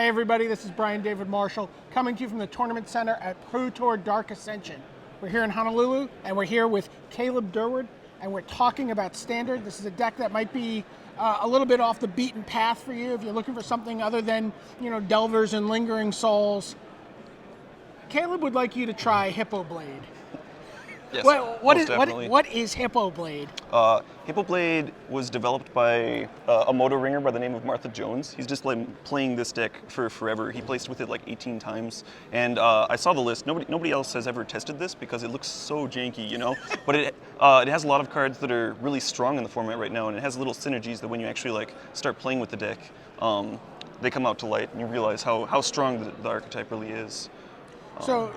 Hi everybody, this is Brian David Marshall coming to you from the Tournament Center at Pro Tour Dark Ascension. We're here in Honolulu and we're here with Caleb Durwood and we're talking about Standard. This is a deck that might be a little bit off the beaten path for you if you're looking for something other than, Delvers and Lingering Souls. Caleb would like you to try Hippo Blade. Yes, what is Hippo Blade? Hippo Blade was developed by a Moto ringer by the name of Martha Jones. He's just playing this deck for forever. He placed with it like 18 times, and I saw the list. Nobody else has ever tested this because it looks so janky, But it has a lot of cards that are really strong in the format right now, and it has little synergies that when you actually start playing with the deck, they come out to light, and you realize how strong the archetype really is. So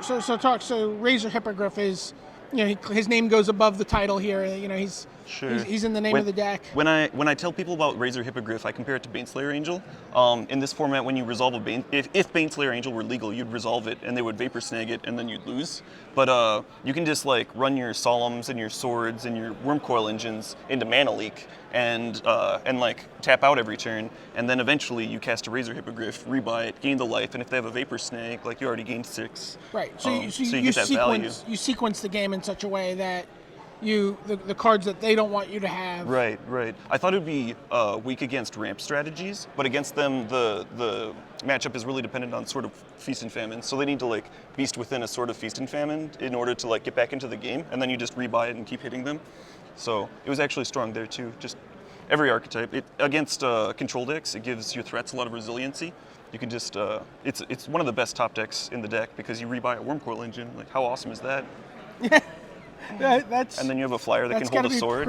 Razor Hippogriff is. His name goes above the title here. He's in the name of the deck. When I tell people about Razor Hippogriff, I compare it to Baneslayer Angel. In this format, when you resolve if Baneslayer Angel were legal, you'd resolve it and they would Vapor Snag it and then you'd lose. But you can just run your Solemns and your Swords and your Wormcoil engines into Mana Leak and tap out every turn, and then eventually you cast a Razor Hippogriff, rebuy it, gain the life, and if they have a Vapor Snag, you already gained 6. Right. So you get that value. You sequence the game in such a way that the cards that they don't want you to have. Right. I thought it would be weak against ramp strategies, but against them the matchup is really dependent on sort of Feast and Famine. So they need to beast within a sort of Feast and Famine in order to get back into the game, and then you just rebuy it and keep hitting them. So it was actually strong there too. Just every archetype. Against control decks, it gives your threats a lot of resiliency. You can just it's one of the best top decks in the deck because you rebuy a Wormcoil engine. How awesome is that? That's, and then you have a flyer that can hold a sword.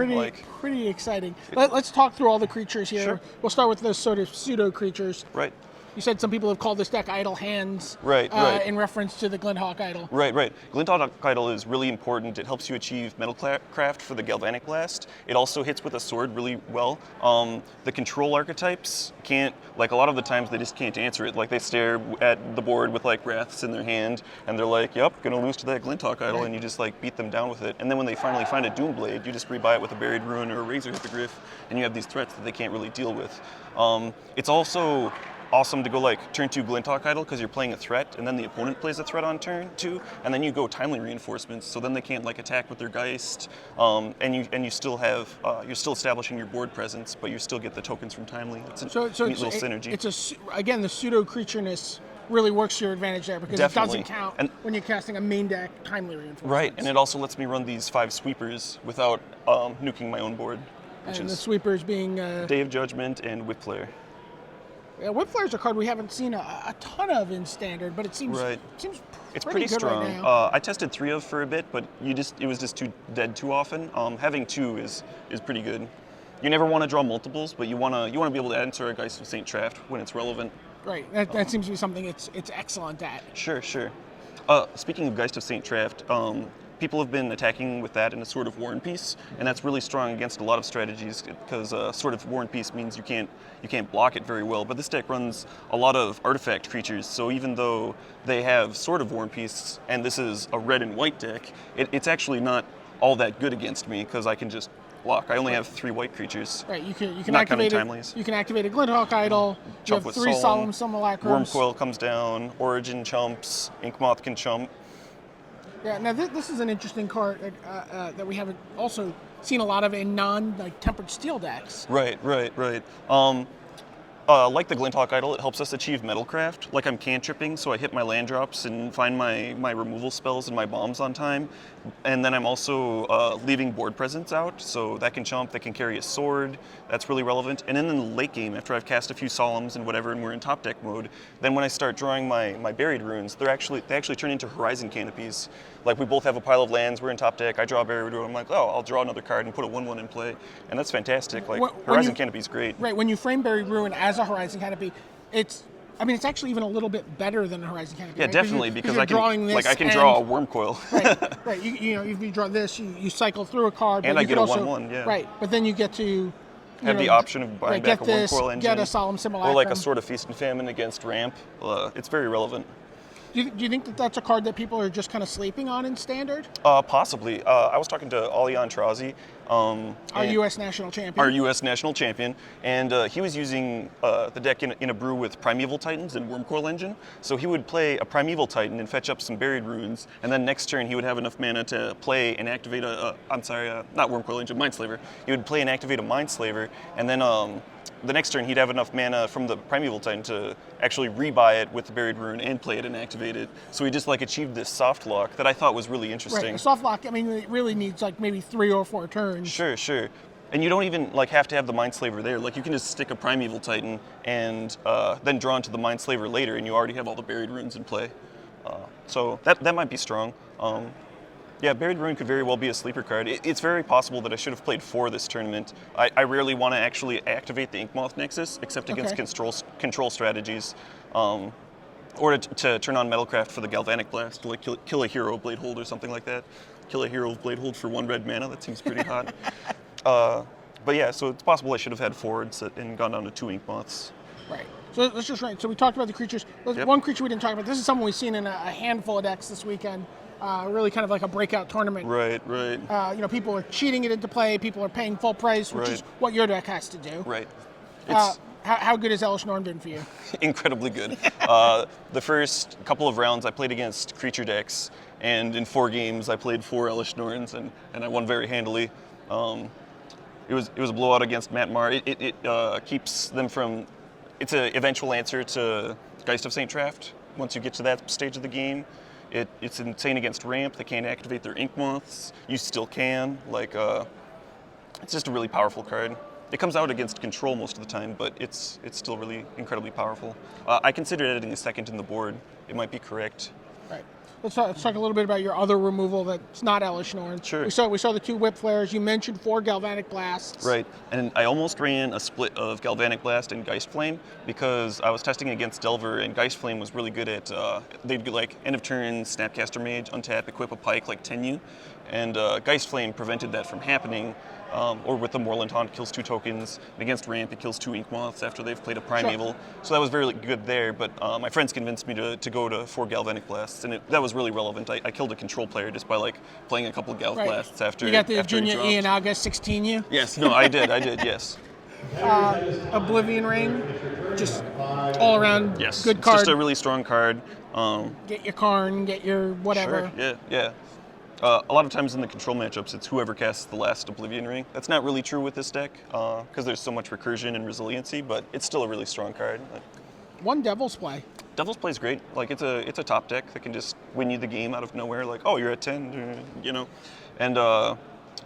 Pretty exciting. Let's talk through all the creatures here. Sure. We'll start with those sort of pseudo creatures. Right. You said some people have called this deck Idle Hands. Right. In reference to the Glinthawk Idol. Right. Glinthawk Idol is really important. It helps you achieve Metalcraft for the Galvanic Blast. It also hits with a sword really well. The control archetypes can't, a lot of the times they just can't answer it. They stare at the board with Wraths in their hand, and they're yep, gonna lose to that Glinthawk Idol, and you just beat them down with it. And then when they finally find a Doomblade, you just rebuy it with a Buried Ruin or a Razor Hippogriff, and you have these threats that they can't really deal with. It's also awesome to go turn 2 Glinthawk Idol because you're playing a threat, and then the opponent plays a threat on turn 2, and then you go Timely Reinforcements, so then they can't attack with their Geist, and you still have you're still establishing your board presence, but you still get the tokens from Timely. It's a neat little synergy. Again, the pseudo creatureness really works to your advantage there because Definitely. It doesn't count when you're casting a main deck Timely Reinforcements. Right, and it also lets me run these 5 sweepers without nuking my own board. And the sweepers being Day of Judgment and Whip Flare. Yeah, Whip Flare is a card we haven't seen a ton of in Standard, but it seems it's pretty good strong. Right now. I tested 3 of for a bit, but it was just too dead too often. Having 2 is pretty good. You never want to draw multiples, but you want to be able to answer a Geist of St. Traft when it's relevant. Right. That seems to be something it's excellent at. Sure. Speaking of Geist of St. Traft, people have been attacking with that in a Sword of War and Peace, and that's really strong against a lot of strategies because Sword of War and Peace means you can't block it very well. But this deck runs a lot of artifact creatures, so even though they have Sword of War and Peace, and this is a red and white deck, it's actually not all that good against me because I can just block. I only have 3 white creatures. Right. You can not activate Timelies. You can activate a Glinthawk Idol. You have 3 Solemn Simulacrums. Wormcoil comes down. Origin chumps. Inkmoth can chump. Yeah, now this is an interesting card that we haven't also seen a lot of in non-Tempered Steel decks. Right. Like the Glinthawk Idol, it helps us achieve Metalcraft. I'm cantripping, so I hit my land drops and find my removal spells and my bombs on time. And then I'm also leaving board presence out, so that can chump, that can carry a sword. That's really relevant. And then in the late game, after I've cast a few Solemns and whatever, and we're in top deck mode, then when I start drawing my Buried Runes, they actually turn into Horizon Canopies. We both have a pile of lands, we're in top deck, I draw a Buried Rune, I'm I'll draw another card and put a 1/1 in play. And that's fantastic. Horizon Canopy's great. Right, when you frame Buried Ruin as a Horizon Canopy, it's actually even a little bit better than a Horizon Canopy. Yeah, right? because because I can draw a Wormcoil. Right. If you draw this, you cycle through a card. And but I you get could a also, 1/1, yeah. Right, but then you get to have the option of buying back a Wormcoil engine. Get a Solemn Simulacrum. Or a Sword of Feast and Famine against ramp. It's very relevant. Do you think that that's a card that people are just kind of sleeping on in Standard? Possibly. I was talking to Alian Trazi, Our U.S. national champion. our U.S. national champion, and he was using the deck in a brew with Primeval Titans and Wormcoil Engine. So he would play a Primeval Titan and fetch up some Buried Runes, and then next turn he would have enough mana to play and activate not Wormcoil Engine, Mindslaver. He would play and activate a Mindslaver, and then the next turn he'd have enough mana from the Primeval Titan to actually rebuy it with the Buried Rune and play it and activate it. So he just like achieved this soft lock that I thought was really interesting. Right, a soft lock, I mean, it really needs like maybe 3 or 4 turns. Sure. And you don't even like have to have the Mindslaver there. Like you can just stick a Primeval Titan and then draw into the Mindslaver later, and you already have all the Buried Runes in play. So that might be strong. Yeah, Buried Rune could very well be a sleeper card. It's very possible that I should have played 4 this tournament. I rarely want to actually activate the Inkmoth Nexus, except against control strategies. Or to turn on Metalcraft for the Galvanic Blast, to like kill a hero Bladehold or something like that. Kill a hero Bladehold for 1 red mana, that seems pretty hot. But yeah, so it's possible I should have had forwards and gone down to 2 Inkmoths. Right. So let's just So we talked about the creatures. Yep. One creature we didn't talk about. This is someone we've seen in a handful of decks this weekend. Really kind of like a breakout tournament. Right. People are cheating it into play. People are paying full price, which is what your deck has to do. Right. How good has Elesh Norn been for you? Incredibly good. The first couple of rounds I played against creature decks, and in 4 games I played 4 Elesh Norns, and I won very handily. It was a blowout against Matt Marr. It keeps them from. It's an eventual answer to Geist of St. Traft. Once you get to that stage of the game, it's insane against ramp. They can't activate their Inkmoths. You still can. It's just a really powerful card. It comes out against control most of the time, but it's still really incredibly powerful. I considered adding a second in the board. It might be correct. Right. Let's talk a little bit about your other removal that's not Elesh Norn. Sure. We saw the 2 Whip Flares. You mentioned 4 Galvanic Blasts. Right, and I almost ran a split of Galvanic Blast and Geist Flame because I was testing against Delver, and Geist Flame was really good at, they'd be like end of turn, Snapcaster Mage, untap, equip a Pike, like Tenyu, and Geist Flame prevented that from happening. Or with the Moorland Haunt, kills 2 tokens. And against ramp, it kills 2 Inkmoths after they've played a Primeval. Sure. So that was very good there, but my friends convinced me to go to 4 Galvanic Blasts, and that was really relevant. I killed a control player just by playing a couple of Gal Blasts after. You got the Junior Ian August 16 you? Yes, no, I did, yes. Oblivion Ring, just all around good card. Just a really strong card. Get your Karn, get your whatever. Sure, yeah. A lot of times in the control matchups, it's whoever casts the last Oblivion Ring. That's not really true with this deck, because there's so much recursion and resiliency, but it's still a really strong card. 1 Devil's Play. Devil's Play is great. It's a top deck that can just win you the game out of nowhere. Oh, you're at 10, And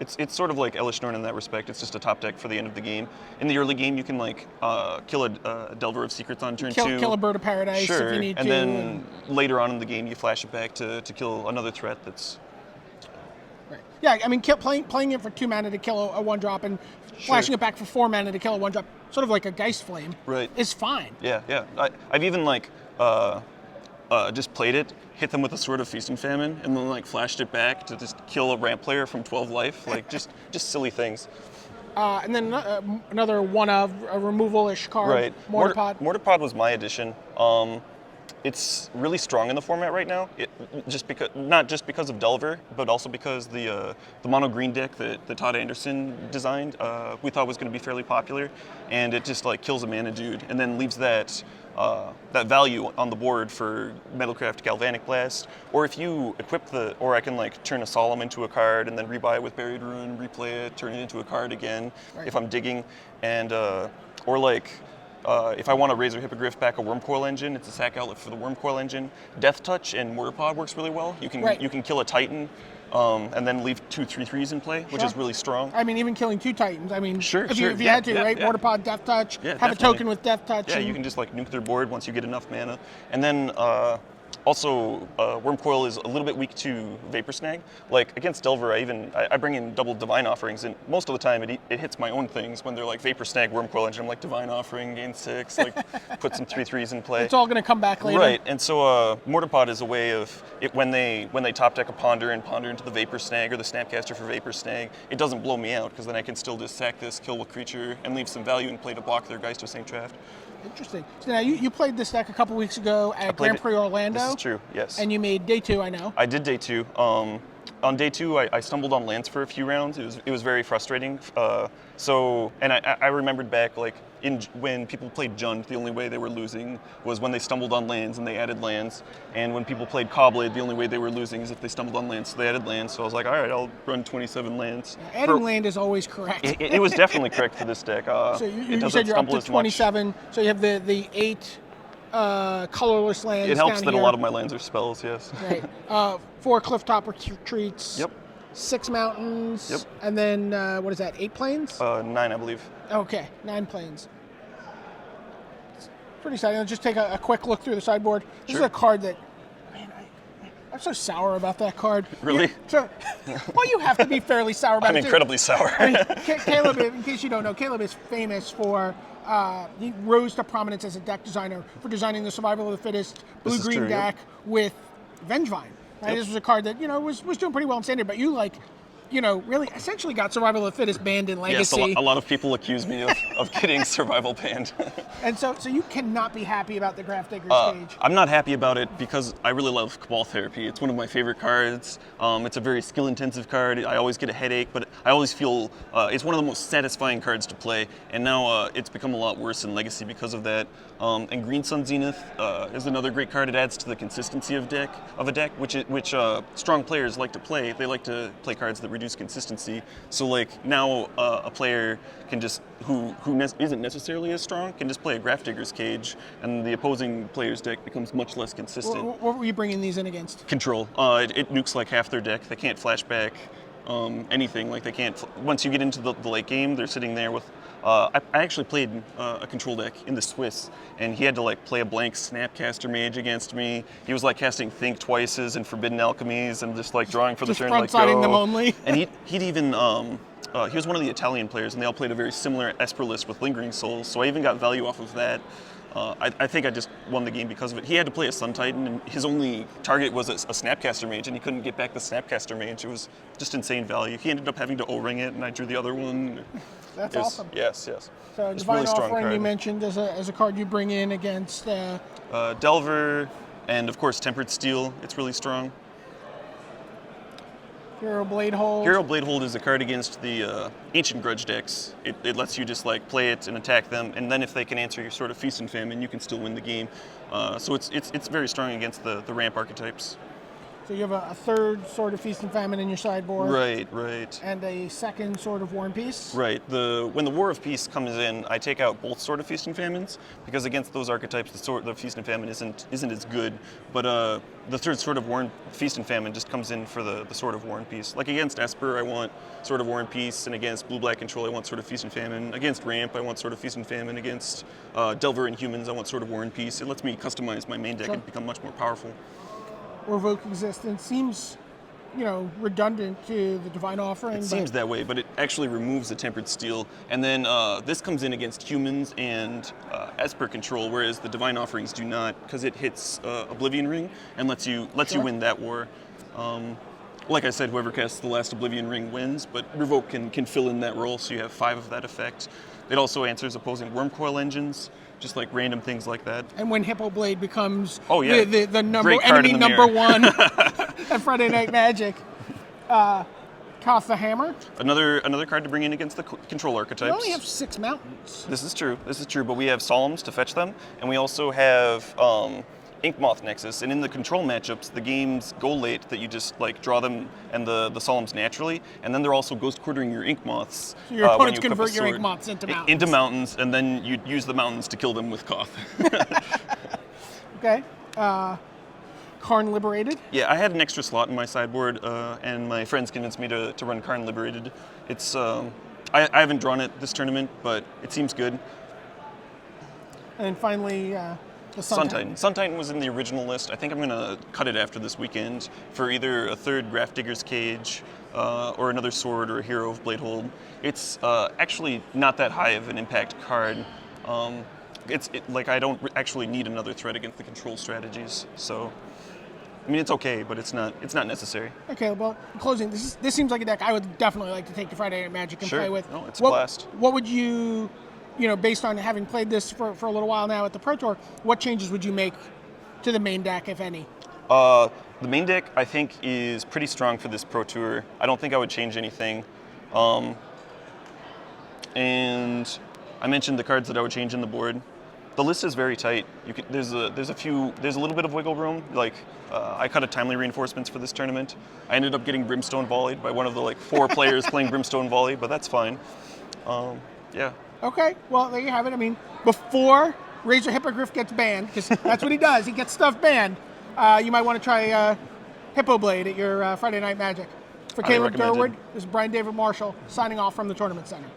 it's sort of like Elesh Norn in that respect. It's just a top deck for the end of the game. In the early game, you can kill a Delver of Secrets on turn 2. Kill a Bird of Paradise if you need to. And then later on in the game, you flash it back to kill another threat that's. Right. Yeah, I mean, playing it for 2 mana to kill a 1-drop and flashing it back for 4 mana to kill a 1-drop, sort of like a Geist Flame, is fine. Yeah. I've even just played it, hit them with a Sword of Feast and Famine, and then flashed it back to just kill a ramp player from 12 life. just silly things. And then another one of a removal-ish card, right. Mortarpod. Mortarpod was my addition. It's really strong in the format right now. Not just because of Delver, but also because the mono green deck that Todd Anderson designed, we thought was going to be fairly popular, and it just kills a mana dude, and then leaves that value on the board for Metalcraft Galvanic Blast, or if you equip or I can turn a Solemn into a card and then rebuy it with Buried Rune, replay it, turn it into a card again if I'm digging, and if I want to Razor Hippogriff back a Wormcoil Engine, it's a sack outlet for the Wormcoil Engine. Death Touch and Mortarpod works really well. You can kill a Titan and then leave 2 3/3s in play, which is really strong. I mean, even killing 2 Titans. I mean, if you had to, right? Yeah. Mortarpod, Death Touch, have definitely. a token with Death Touch. Yeah, you can just nuke their board once you get enough mana. And then also, Wormcoil is a little bit weak to Vapor Snag. Against Delver, I bring in double Divine Offerings, and most of the time it hits my own things when they're Vapor Snag, Wormcoil Engine. I'm Divine Offering, gain 6, put some 3/3s in play. It's all going to come back later. Right, and so Mortarpod is a way of it when they top deck a Ponder and Ponder into the Vapor Snag or the Snapcaster for Vapor Snag. It doesn't blow me out because then I can still just sack this, kill a creature, and leave some value in play to block their Geist of St. Traft. Interesting. So now you played this deck a couple weeks ago at played Grand it- Prix Orlando. This is true, yes. And you made day 2, I know. I did day 2. On day 2, I stumbled on lands for a few rounds. It was very frustrating. And I remembered back when people played Jund, the only way they were losing was when they stumbled on lands and they added lands. And when people played Caw-Blade, the only way they were losing is if they stumbled on lands, so they added lands. So I was like, all right, I'll run 27 lands. Adding land is always correct. It was definitely correct for this deck. So it you doesn't said you're up stumble to as much. 27. So you have the 8 colorless lands. It helps down that here. a lot of my lands are spells, yes. Right. 4 clifftop retreats. Yep. 6 mountains. Yep. And then what is that? 8 plains? 9, I believe. Okay, 9 plains. It's pretty exciting. Let's just take a quick look through the sideboard. This is Sure. a card that, man, I'm so sour about that card. Really? Well, you have to be fairly sour about I'm it. too. incredibly sour. I mean, Caleb, in case you don't know, Caleb is famous for, he rose to prominence as a deck designer for designing the Survival of the Fittest This is blue-green true, yep. deck with Vengevine. Right? Yep. This was a card that, was doing pretty well in Standard, but you really essentially got Survival of the Fittest banned in Yes, Legacy. a lot of people accuse me of getting survival banned. And so you cannot be happy about the Grafdigger's Cage. I'm not happy about it because I really love Cabal Therapy. It's one of my favorite cards. It's a very skill-intensive card. I always get a headache, but I always feel it's one of the most satisfying cards to play. And now it's become a lot worse in Legacy because of that. And Green Sun Zenith is another great card. It adds to the consistency of a deck, which strong players like to play. They like to play cards that reduce consistency. So now a player can just who isn't necessarily as strong can just play a Grafdigger's Cage, and the opposing player's deck becomes much less consistent. What were you bringing these in against? Control. It nukes half their deck. They can't flashback anything. They can't. Once you get into the late game, they're sitting there with. I actually played a control deck in the Swiss, and he had to play a blank Snapcaster Mage against me. He was casting Think Twices and Forbidden Alchemies and just drawing for the Just turn. front-siding them only. And he'd even. He was one of the Italian players, and they all played a very similar Esper list with Lingering Souls, so I even got value off of that. I think I just won the game because of it. He had to play a Sun Titan, and his only target was a Snapcaster Mage, and he couldn't get back the Snapcaster Mage. It was just insane value. He ended up having to O-ring it, and I drew the other one. That's awesome. Yes. So It's a Divine really strong Offering card. you mentioned as a card you bring in against Delver, and of course Tempered Steel. It's really strong. Hero Bladehold. Hero Bladehold is a card against the Ancient Grudge decks. It lets you just play it and attack them, and then if they can answer your Sword of Feast and Famine, you can still win the game. So it's very strong against the ramp archetypes. So you have a third Sword of Feast and Famine in your sideboard. Right. And a second Sword of War and Peace. Right. When the War of Peace comes in, I take out both Sword of Feast and Famines because against those archetypes, the Feast and Famine isn't as good. But the third Sword of War and Feast and Famine just comes in for the Sword of War and Peace. Against Esper, I want Sword of War and Peace, and against Blue-Black Control, I want Sword of Feast and Famine. Against Ramp, I want Sword of Feast and Famine. Against Delver and Humans, I want Sword of War and Peace. It lets me customize my main deck and become much more powerful. Revoke Existence seems, redundant to the Divine Offering. It seems that way, but it actually removes the Tempered Steel. And then this comes in against Humans and Esper Control, whereas the Divine Offerings do not, because it hits Oblivion Ring and lets you win that war. Like I said, whoever casts the last Oblivion Ring wins, but Revoke can fill in that role, so you have 5 of that effect. It also answers opposing Wormcoil engines, just random things like that. And when Hippo Blade becomes the number great card enemy in the number mirror. 1 at Friday Night Magic. Koth the Hammer. Another card to bring in against the control archetypes. You only have 6 mountains. This is true, but we have Solemns to fetch them, and we also have Inkmoth Nexus, and in the control matchups, the games go late that you just draw them and the Solemns naturally, and then they're also Ghost Quartering your Inkmoths. So your opponents convert your Inkmoths into mountains. Into mountains, and then you use the mountains to kill them with Koth. Okay. Karn Liberated. Yeah, I had an extra slot in my sideboard, and my friends convinced me to run Karn Liberated. It's I haven't drawn it this tournament, but it seems good. And then finally, the Sun Titan. Sun Titan was in the original list. I think I'm going to cut it after this weekend for either a third Grafdigger's Cage or another sword or a Hero of Bladehold. It's actually not that high of an impact card. I don't actually need another threat against the control strategies. So, it's okay, but it's not necessary. Okay, well, in closing, this seems like a deck I would definitely like to take to Friday Night Magic and Sure. play with. No, it's a blast. What would you based on having played this for a little while now at the Pro Tour, what changes would you make to the main deck, if any? The main deck, I think, is pretty strong for this Pro Tour. I don't think I would change anything. And I mentioned the cards that I would change in the board. The list is very tight. There's a little bit of wiggle room. Like I cut a timely reinforcements for this tournament. I ended up getting Brimstone volleyed by one of the 4 players playing Brimstone volley, but that's fine. Yeah. Okay, well, there you have it. I mean, before Razor Hippogriff gets banned, because that's what he does, he gets stuff banned, you might want to try Hippo Blade at your Friday Night Magic. For Highly Caleb recommended. Durwood, this is Brian David Marshall signing off from the Tournament Center.